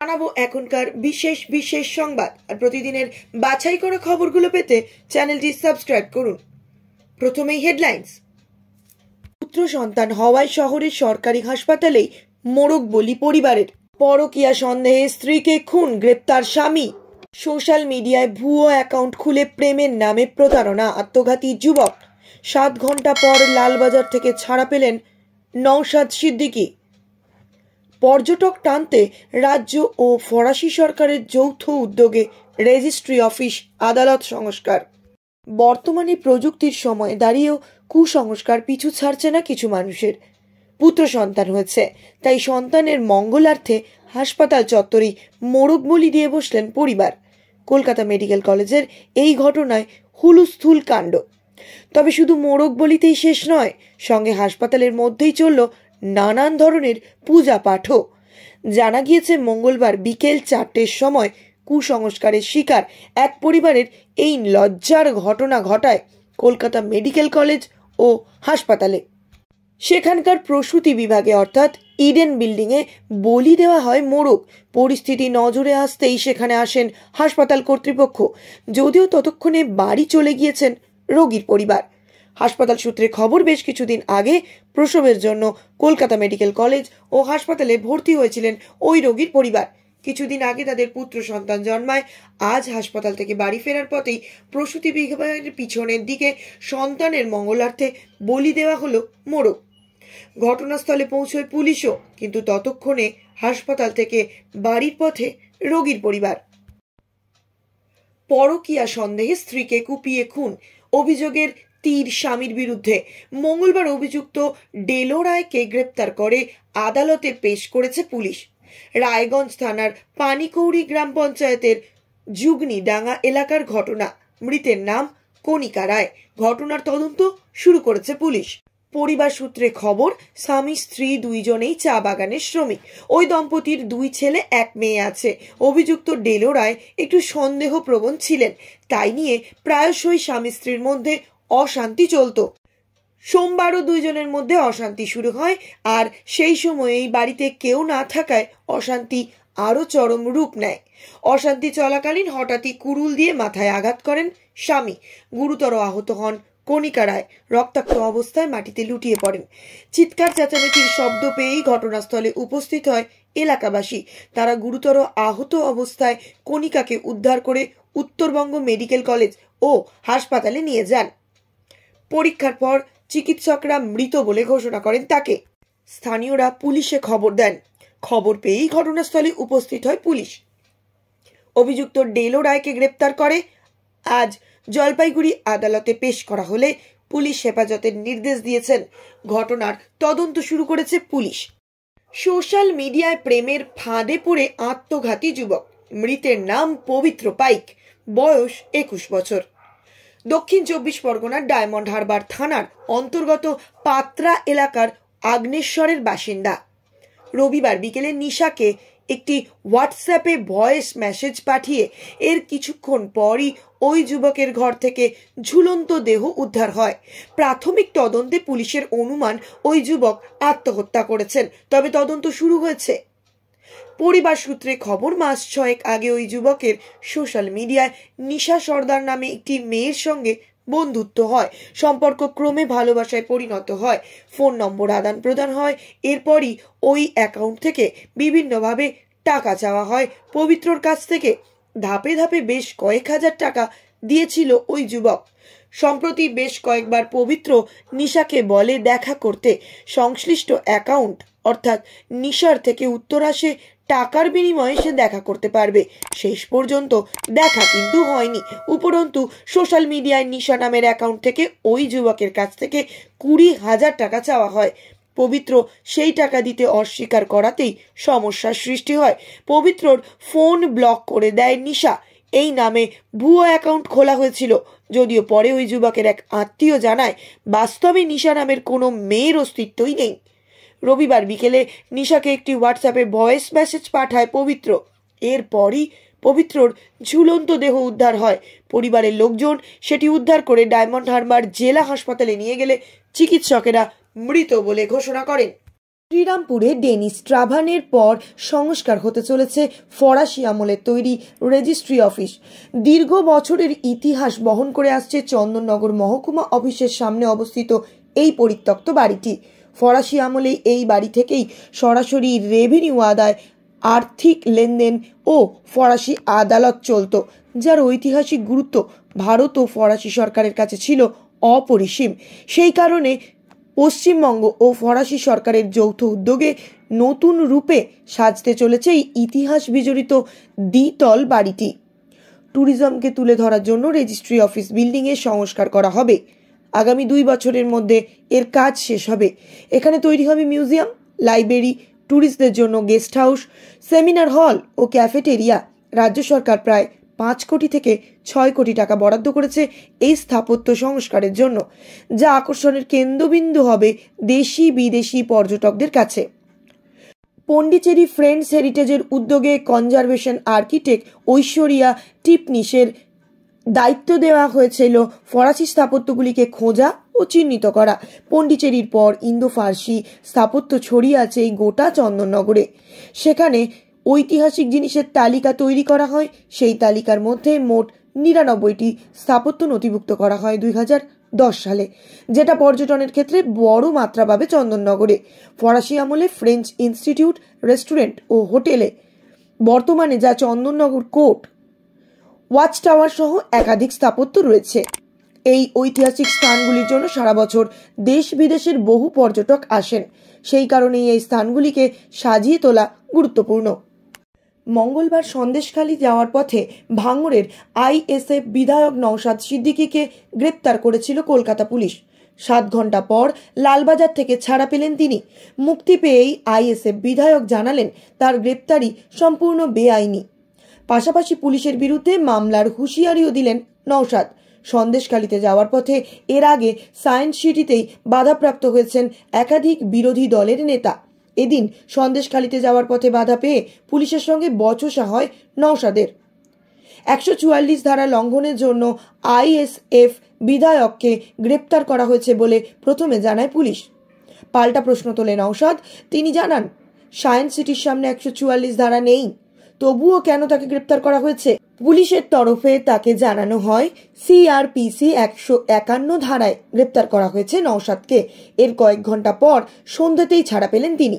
জানাবো এখনকার বিশেষ বিশেষ সংবাদ। আর প্রতিদিনের বাছাই করা খবরগুলো পেতে চ্যানেলটি সাবস্ক্রাইব করুন। প্রথমেই হেডলাইন্স। পুত্র সন্তান হওয়ায় শহরের সরকারি হাসপাতালেই মোড়ক বলি পরিবারের। পরকীয়া সন্দেহে স্ত্রীকে খুন, গ্রেপ্তার স্বামী। সোশ্যাল মিডিয়ায় ভুয়ো অ্যাকাউন্ট খুলে প্রেমের নামে প্রতারণা, আত্মঘাতী যুবক। 7 ঘন্টা পর লালবাজার থেকে ছাড়া পেলেন নওশাদ সিদ্দিকী। পর্যটক টানতে রাজ্য ও ফরাসি সরকারের যৌথ উদ্যোগে রেজিস্ট্রি অফিস আদালত সংস্কার। বর্তমানে প্রযুক্তির সময় দাঁড়িয়েও কুসংস্কার পিছু ছাড়ছে না কিছু মানুষের। পুত্র সন্তান হয়েছে, তাই সন্তানের মঙ্গলার্থে হাসপাতাল চত্বরেই মোড়ক বলি দিয়ে বসলেন পরিবার। কলকাতা মেডিকেল কলেজের এই ঘটনায় হুলুস্থুল কাণ্ড। তবে শুধু মোড়ক বলিতেই শেষ নয়, সঙ্গে হাসপাতালের মধ্যেই চলল নানান ধরনের পূজা পাঠও। জানা গিয়েছে মঙ্গলবার বিকেল 4টের সময় কুসংস্কারের শিকার এক পরিবারের এই লজ্জার ঘটনা ঘটায় কলকাতা মেডিকেল কলেজ ও হাসপাতালে। সেখানকার প্রসূতি বিভাগে অর্থাৎ ইডেন বিল্ডিংয়ে বলি দেওয়া হয় মোড়ক। পরিস্থিতি নজরে আসতেই সেখানে আসেন হাসপাতাল কর্তৃপক্ষ, যদিও ততক্ষণে বাড়ি চলে গিয়েছেন রোগীর পরিবার। হাসপাতাল সূত্রে খবর, বেশ কিছুদিন আগে প্রসবের জন্য কলকাতা মেডিকেল কলেজ ও হাসপাতালে ভর্তি হয়েছিলেন ওই রোগীর পরিবার। কিছুদিন আগে তাদের পুত্র সন্তান জন্মায়। আজ হাসপাতাল থেকে বাড়ি ফেরার পথেই প্রসূতি বিভাগের পিছনের দিকে সন্তানের মঙ্গলার্থে বলি দেওয়া হলো মোড়ক। ঘটনাস্থলে পৌঁছয় পুলিশও, কিন্তু ততক্ষণে হাসপাতাল থেকে বাড়ির পথে রোগীর পরিবার। পরকীয়া সন্দেহে স্ত্রীকে কুপিয়ে খুন, অভিযোগের তীর স্বামীর বিরুদ্ধে। মঙ্গলবার অভিযুক্ত ডেলো রায়কে গ্রেপ্তার করে আদালতে পেশ করেছে পুলিশ। রায়গঞ্জ থানার পানিকৌড়ি গ্রাম পঞ্চায়েতের যুগনিডাঙ্গা এলাকার ঘটনা। মৃতের নাম কণিকা রায়। ঘটনার তদন্ত শুরু করেছে পুলিশ। পরিবার সূত্রে খবর, স্বামী স্ত্রী দুইজনেই চা বাগানের শ্রমিক। ওই দম্পতির 2 ছেলে 1 মেয়ে আছে। অভিযুক্ত ডেলো রায় একটু সন্দেহপ্রবণ ছিলেন, তাই নিয়ে প্রায়শই স্বামী স্ত্রীর মধ্যে অশান্তি চলত। সোমবারও দুইজনের মধ্যে অশান্তি শুরু হয়, আর সেই সময়েই বাড়িতে কেউ না থাকায় অশান্তি আরো চরম রূপ নেয়। অশান্তি চলাকালীন হঠাৎই কুড়ুল দিয়ে মাথায় আঘাত করেন স্বামী। গুরুতর আহত হন কণিকা রায়। রক্তাক্ত অবস্থায় মাটিতে লুটিয়ে পড়েন। চিৎকার চেঁচামেচির শব্দ পেয়েই ঘটনাস্থলে উপস্থিত হয় এলাকাবাসী। তারা গুরুতর আহত অবস্থায় কণিকাকে উদ্ধার করে উত্তরবঙ্গ মেডিকেল কলেজ ও হাসপাতালে নিয়ে যান। পরীক্ষার পর চিকিৎসকরা মৃত বলে ঘোষণা করেন তাকে। স্থানীয়রা পুলিশে খবর দেন। খবর পেয়েই ঘটনাস্থলে উপস্থিত হয় পুলিশ। অভিযুক্ত ডেলো রায়কে গ্রেপ্তার করে আজ জলপাইগুড়ি আদালতে পেশ করা হলে পুলিশ হেফাজতের নির্দেশ দিয়েছেন। ঘটনার তদন্ত শুরু করেছে পুলিশ। সোশ্যাল মিডিয়ায় প্রেমের ফাঁদে পড়ে আত্মঘাতী যুবক। মৃতের নাম পবিত্র পাইক, বয়স 21 বছর। দক্ষিণ 24 পরগনার ডায়মন্ড হারবার থানার অন্তর্গত পাত্রা এলাকার আগ্নেশ্বরের বাসিন্দা। রবিবার বিকেলে নিশাকে একটি হোয়াটসঅ্যাপে ভয়েস মেসেজ পাঠিয়ে এর কিছুক্ষণ পরই ওই যুবকের ঘর থেকে ঝুলন্ত দেহ উদ্ধার হয়। প্রাথমিক তদন্তে পুলিশের অনুমান ওই যুবক আত্মহত্যা করেছেন, তবে তদন্ত শুরু হয়েছে। পরিবার সূত্রে খবর, মাস 6 আগে ওই যুবকের সোশ্যাল মিডিয়ায় নিশা সর্দার নামে একটি মেয়ের সঙ্গে বন্ধুত্ব হয়। সম্পর্ক ক্রমে ভালোবাসায় পরিণত হয়। ফোন নম্বর আদান প্রদান হয়। এরপরই ওই অ্যাকাউন্ট থেকে বিভিন্নভাবে টাকা চাওয়া হয় পবিত্রর কাছ থেকে। ধাপে ধাপে বেশ কয়েক হাজার টাকা দিয়েছিল ওই যুবক। সম্প্রতি বেশ কয়েকবার পবিত্র নিশাকে বলে দেখা করতে। সংশ্লিষ্ট অ্যাকাউন্ট অর্থাৎ নিশার থেকে উত্তর আসে টাকার বিনিময়ে সে দেখা করতে পারবে। শেষ পর্যন্ত দেখা কিন্তু হয়নি। উপরন্তু সোশ্যাল মিডিয়ায় নিশা নামের অ্যাকাউন্ট থেকে ওই যুবকের কাছ থেকে 20,000 টাকা চাওয়া হয়। পবিত্র সেই টাকা দিতে অস্বীকার করাতেই সমস্যার সৃষ্টি হয়। পবিত্রর ফোন ব্লক করে দেয় নিশা। এই নামে ভুয়ো অ্যাকাউন্ট খোলা হয়েছিল, যদিও পরে ওই যুবকের এক আত্মীয় জানায় বাস্তবে নিশা নামের কোনো মেয়ের অস্তিত্বই নেই। রবিবার বিকেলে নিশাকে একটি হোয়াটসঅ্যাপে ভয়েস মেসেজ পাঠায় পবিত্র। এরপরই পবিত্রর ঝুলন্ত দেহ উদ্ধার হয়। পরিবারের লোকজন সেটি উদ্ধার করে ডায়মন্ড হারবার জেলা হাসপাতালে নিয়ে গেলে চিকিৎসকেরা মৃত বলে ঘোষণা করেন। শ্রীরামপুরে ডেনিস ট্রাভানের পর সংস্কার হতে চলেছে ফরাসি আমলের তৈরি রেজিস্ট্রি অফিস। দীর্ঘ বছরের ইতিহাস বহন করে আসছে চন্দননগর মহকুমা অফিসের সামনে অবস্থিত এই পরিত্যক্ত বাড়িটি। ফরাসি আমলে এই বাড়ি থেকেই সরাসরি রেভিনিউ আদায়, আর্থিক লেনদেন ও ফরাসি আদালত চলত, যার ঐতিহাসিক গুরুত্ব ভারত ও ফরাসি সরকারের কাছে ছিল অপরিসীম। সেই কারণে পশ্চিমবঙ্গ ও ফরাসি সরকারের যৌথ উদ্যোগে নতুন রূপে সাজতে চলেছে এই ইতিহাস বিজড়িত দ্বিতল বাড়িটি। ট্যুরিজমকে তুলে ধরার জন্য রেজিস্ট্রি অফিস বিল্ডিংয়ের সংস্কার করা হবে। আগামী 2 বছরের মধ্যে এর কাজ শেষ হবে। এখানে তৈরি হবে মিউজিয়াম, লাইব্রেরি, ট্যুরিস্টদের জন্য গেস্ট হাউস, সেমিনার হল ও ক্যাফেটেরিয়া। রাজ্য সরকার প্রায় 5 কোটি থেকে 6 কোটি টাকা বরাদ্দ করেছে এই স্থাপত্য সংস্কারের জন্য, যা আকর্ষণের কেন্দ্রবিন্দু হবে দেশি বিদেশি পর্যটকদের কাছে। পন্ডিচেরি ফ্রেন্ডস হেরিটেজের উদ্যোগে কনজারভেশন আর্কিটেক্ট ঐশ্বরিয়া টিপনিসের দায়িত্ব দেওয়া হয়েছিল ফরাসি স্থাপত্যগুলিকে খোঁজা ও চিহ্নিত করা। পন্ডিচেরির পর ইন্দো ফার্সি স্থাপত্য ছড়িয়ে আছে এই গোটা চন্দননগরে। সেখানে ঐতিহাসিক জিনিসের তালিকা তৈরি করা হয়। সেই তালিকার মধ্যে মোট 99টি স্থাপত্য নথিভুক্ত করা হয় 2010 সালে, যেটা পর্যটনের ক্ষেত্রে বড় মাত্রা পাবে চন্দননগরে। ফরাসি আমলে ফ্রেঞ্চ ইনস্টিটিউট, রেস্টুরেন্ট ও হোটেলে বর্তমানে যা চন্দননগর কোর্ট, ওয়াচ টাওয়ার সহ একাধিক স্থাপত্য রয়েছে। এই ঐতিহাসিক স্থানগুলির জন্য সারা বছর দেশ বিদেশের বহু পর্যটক আসেন। সেই কারণেই এই স্থানগুলিকে সাজিয়ে তোলা গুরুত্বপূর্ণ। মঙ্গলবার সন্দেশখালী যাওয়ার পথে ভাঙড়ের আইএসএফ বিধায়ক নওশাদ সিদ্দিকীকে গ্রেপ্তার করেছিল কলকাতা পুলিশ। 7 ঘন্টা পর লালবাজার থেকে ছাড়া পেলেন তিনি। মুক্তি পেয়েই আইএসএফ বিধায়ক জানালেন তার গ্রেপ্তারি সম্পূর্ণ বেআইনি। পাশাপাশি পুলিশের বিরুদ্ধে মামলার হুঁশিয়ারিও দিলেন নওশাদ। সন্দেশখালীতে যাওয়ার পথে এর আগে সায়েন্স সিটিতেই বাধাপ্রাপ্ত হয়েছেন একাধিক বিরোধী দলের নেতা। এদিন সন্দেশখালীতে যাওয়ার পথে বাধা পেয়ে পুলিশের সঙ্গে বচসা হয় নওশাদের। 144 ধারা লঙ্ঘনের জন্য আইএসএফ বিধায়ককে গ্রেপ্তার করা হয়েছে বলে প্রথমে জানায় পুলিশ। পাল্টা প্রশ্ন তোলে নওশাদ। তিনি জানান, সায়েন্স সিটির সামনে 144 ধারা নেই, তবুও কেন তাকে গ্রেপ্তার করা হয়েছে? পুলিশের তরফে তাকে জানানো হয় সিআরপিসি 151 ধারায় গ্রেপ্তার করা হয়েছে নওশাদকে। এর কয়েক ঘন্টা পর সন্ধ্যাতেই ছাড়া পেলেন তিনি।